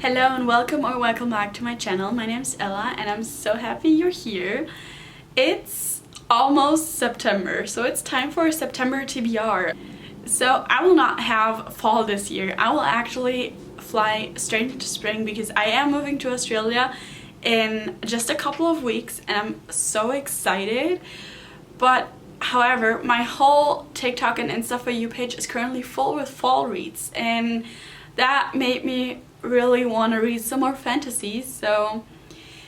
Hello and welcome back to my channel. My name's Ella and I'm so happy you're here. It's almost September, so it's time for a September TBR. So I will not have fall this year. I will actually fly straight into spring because I am moving to Australia in just a couple of weeks and I'm so excited. But however, my whole TikTok and Insta For You page is currently full with fall reads, and that made me really want to read some more fantasies. So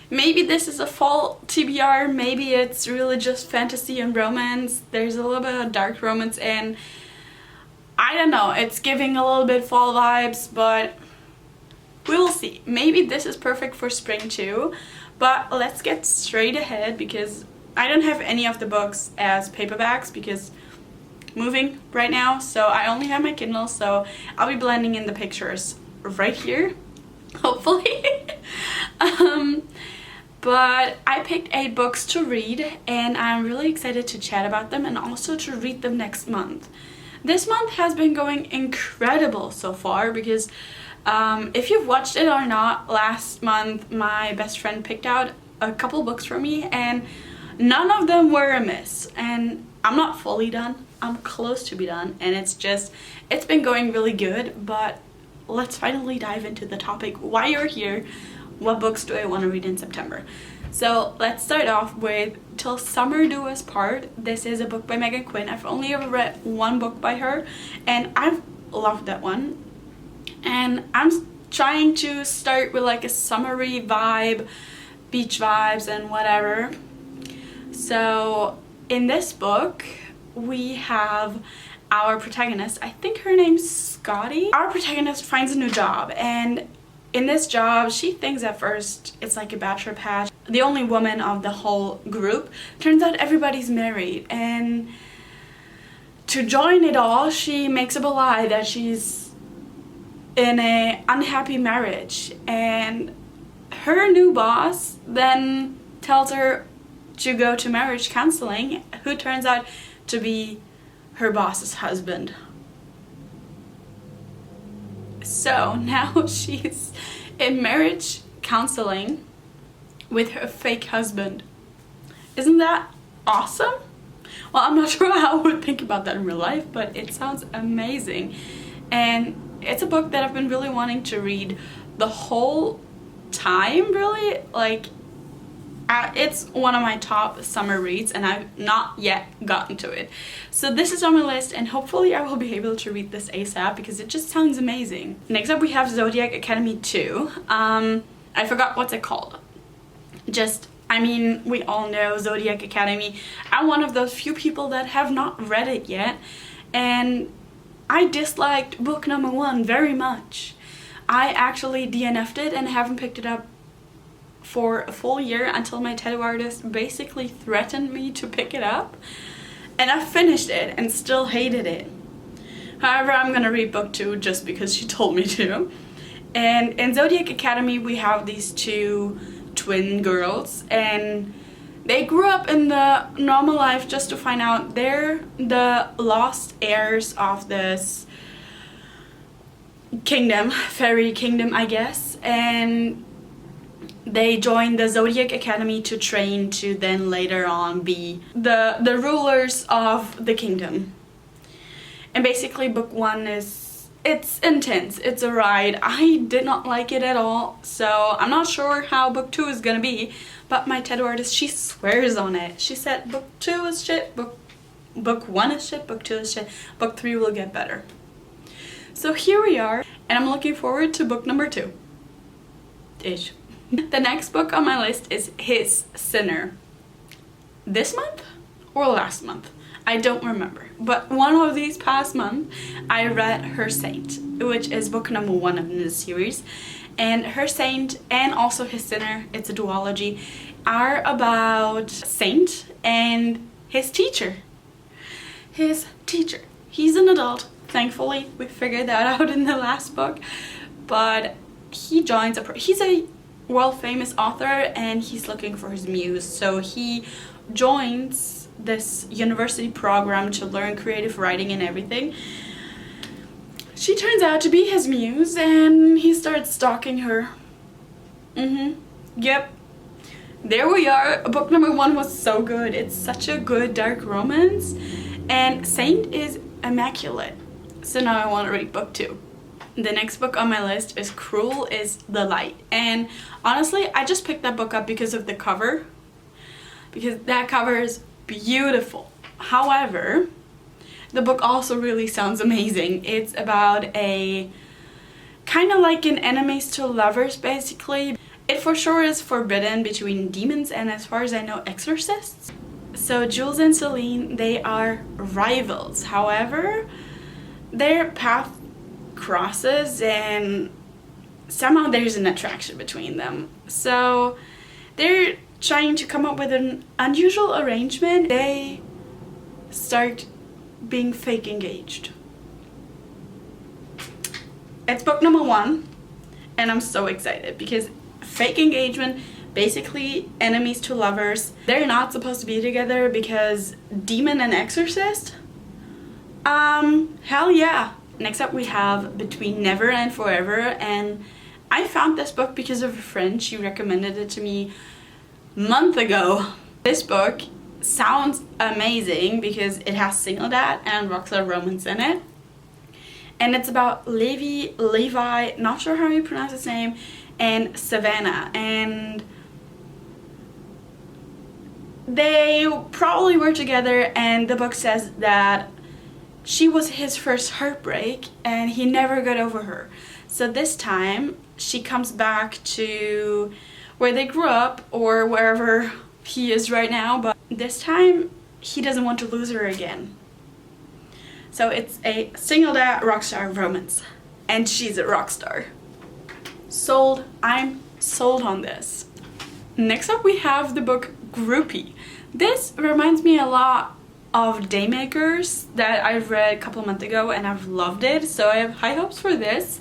maybe this is a fall TBR, maybe it's really just fantasy and romance. There's a little bit of dark romance and I don't know, it's giving a little bit fall vibes, but we will see. Maybe this is perfect for spring too. But let's get straight ahead because I don't have any of the books as paperbacks because moving right now, so I only have my Kindle, so I'll be blending in the pictures right here, hopefully. But I picked 8 books to read and I'm really excited to chat about them and also to read them next month. This month has been going incredible so far because if you've watched it or not, last month my best friend picked out a couple books for me and none of them were a miss, and I'm not fully done. I'm close to be done and it's been going really good. But let's finally dive into the topic, why you're here, what books do I want to read in September. So let's start off with Till Summer Do Us Part. This is a book by Megan Quinn. I've only ever read one book by her and I've loved that one. And I'm trying to start with like a summery vibe, beach vibes and whatever. So in this book we have our protagonist, I think her name's Scotty. Our protagonist finds a new job, and in this job she thinks at first it's like a bachelor pad. The only woman of the whole group. Turns out everybody's married, and to join it all she makes up a lie that she's in a unhappy marriage, and her new boss then tells her to go to marriage counseling, who turns out to be her boss's husband. So now she's in marriage counseling with her fake husband. Isn't that awesome? Well, I'm not sure how I would think about that in real life, but it sounds amazing. And it's a book that I've been really wanting to read the whole time, really. Like, it's one of my top summer reads and I've not yet gotten to it. So this is on my list and hopefully I will be able to read this ASAP because it just sounds amazing. Next up we have Zodiac Academy 2. I forgot what's it called. We all know Zodiac Academy. I'm one of those few people that have not read it yet, and I disliked book number 1 very much. I actually DNF'd it and haven't picked it up for a full year until my tattoo artist basically threatened me to pick it up, and I finished it and still hated it. However, I'm gonna read book 2 just because she told me to. And in Zodiac Academy we have these 2 twin girls, and they grew up in the normal life just to find out they're the lost heirs of this kingdom, fairy kingdom I guess, and they joined the Zodiac Academy to train to then later on be the rulers of the kingdom. And basically book 1 it's intense, it's a ride. I did not like it at all, so I'm not sure how book 2 is gonna be, but my tattoo artist, she swears on it. She said book 2 is shit, book 1 is shit, book 2 is shit, book 3 will get better. So here we are, and I'm looking forward to book number 2 ish. The next book on my list is His Sinner. This month or last month? I don't remember. But one of these past months, I read Her Saint, which is book number 1 of this series. And Her Saint and also His Sinner, it's a duology, are about Saint and his teacher. His teacher. He's an adult. Thankfully, we figured that out in the last book. But he joins he's a world famous author and he's looking for his muse, so he joins this university program to learn creative writing and everything. she turns out to be his muse and he starts stalking her. Yep. There we are. Book number 1 was so good. It's such a good dark romance. And Saint is immaculate. So now I want to read book 2. The next book on my list is Cruel is the Light. And honestly, I just picked that book up because of the cover. Because that cover is beautiful. However, the book also really sounds amazing. It's about a kind of like an enemies to lovers, basically. It for sure is forbidden between demons and, as far as I know, exorcists. So Jules and Celine, they are rivals. However, their path crosses and somehow there's an attraction between them. So they're trying to come up with an unusual arrangement. They start being fake engaged. It's book number 1 and I'm so excited because fake engagement, basically enemies to lovers. They're not supposed to be together because demon and exorcist? Hell yeah. Next up we have Between Never and Forever, and I found this book because of a friend. She recommended it to me a month ago. This book sounds amazing because it has Single Dad and Rockstar Romance in it. And it's about Levi, not sure how you pronounce his name, and Savannah. And they probably were together, and the book says that she was his first heartbreak and he never got over her. So this time she comes back to where they grew up or wherever he is right now, but this time he doesn't want to lose her again. So it's a Single Dad rockstar romance and she's a rock star. Sold. I'm sold on this. Next up we have the book Groupie. This reminds me a lot of Daymakers that I've read a couple months ago and I've loved it, so I have high hopes for this.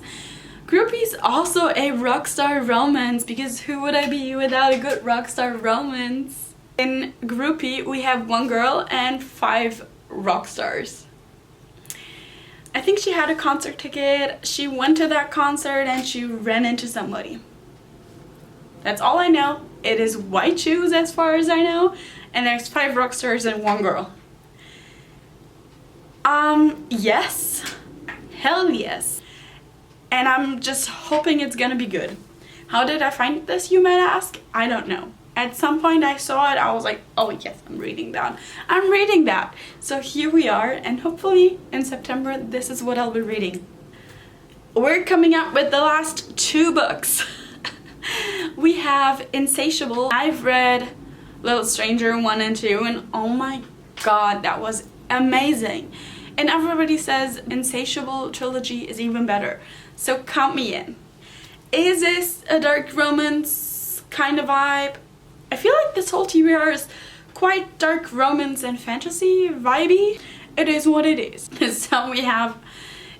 Groupie is also a rockstar romance because who would I be without a good rockstar romance? In Groupie we have 1 girl and 5 rock stars. I think she had a concert ticket, she went to that concert and she ran into somebody. That's all I know. It is white shoes as far as I know, and there's 5 rock stars and 1 girl. Yes. Hell yes. And I'm just hoping it's gonna be good. How did I find this, you might ask? I don't know. At some point I saw it, I was like, oh yes, I'm reading that. I'm reading that. So here we are, and hopefully in September this is what I'll be reading. We're coming up with the last 2 books. We have Insatiable. I've read Little Stranger 1 and 2 and oh my god, that was amazing. And everybody says Insatiable trilogy is even better. So count me in. Is this a dark romance kind of vibe? I feel like this whole TBR is quite dark romance and fantasy vibey. It is what it is. So we have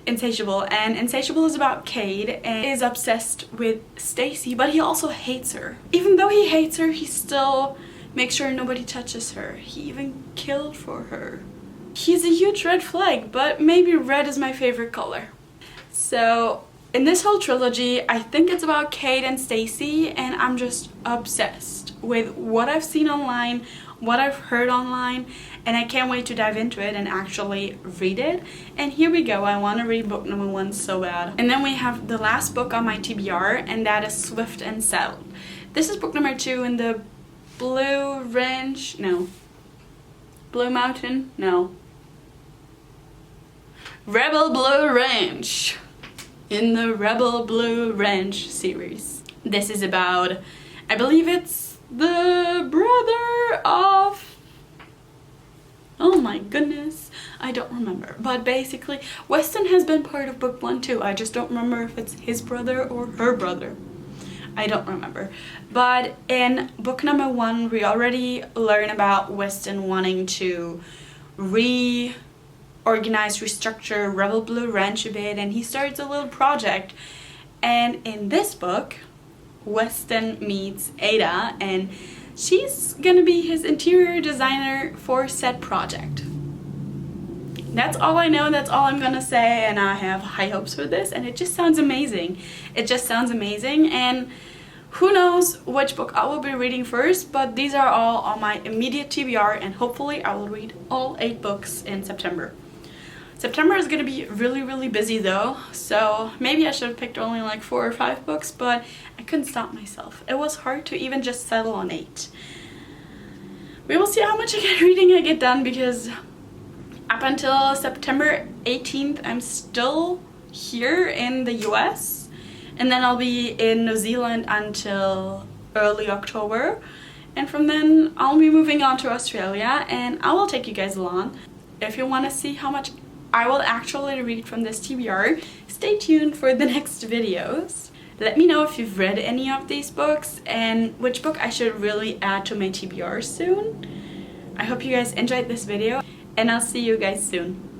Insatiable, and Insatiable is about Cade and is obsessed with Stacy, but he also hates her. Even though he hates her, he still makes sure nobody touches her. He even killed for her. He's a huge red flag, but maybe red is my favorite color. So in this whole trilogy, I think it's about Cade and Stacy, and I'm just obsessed with what I've seen online, what I've heard online, and I can't wait to dive into it and actually read it. And here we go. I want to read book number 1 so bad. And then we have the last book on my TBR, and that is Swift and Settled. This is book number 2 in the Blue Ranch, no. Blue Mountain, no. Rebel Blue Ranch. In the Rebel Blue Ranch series. This is about, I believe it's the brother of, oh my goodness, I don't remember. But basically, Weston has been part of book 1 too. I just don't remember if it's his brother or her brother. I don't remember. But in book number 1, we already learn about Weston wanting to reorganize, restructure Rebel Blue Ranch a bit, and he starts a little project. And in this book, Weston meets Ada, and she's gonna be his interior designer for said project. That's all I know, that's all I'm gonna say, and I have high hopes for this, and it just sounds amazing. It just sounds amazing, and who knows which book I will be reading first, but these are all on my immediate TBR, and hopefully I will read all 8 books in September. September is gonna be really busy though, so maybe I should have picked only like 4 or 5 books, but I couldn't stop myself. It was hard to even just settle on 8. We will see how much reading I get done, because up until September 18th, I'm still here in the US, and then I'll be in New Zealand until early October, and from then I'll be moving on to Australia, and I will take you guys along. If you want to see how much I will actually read from this TBR, stay tuned for the next videos. Let me know if you've read any of these books and which book I should really add to my TBR soon. I hope you guys enjoyed this video, and I'll see you guys soon.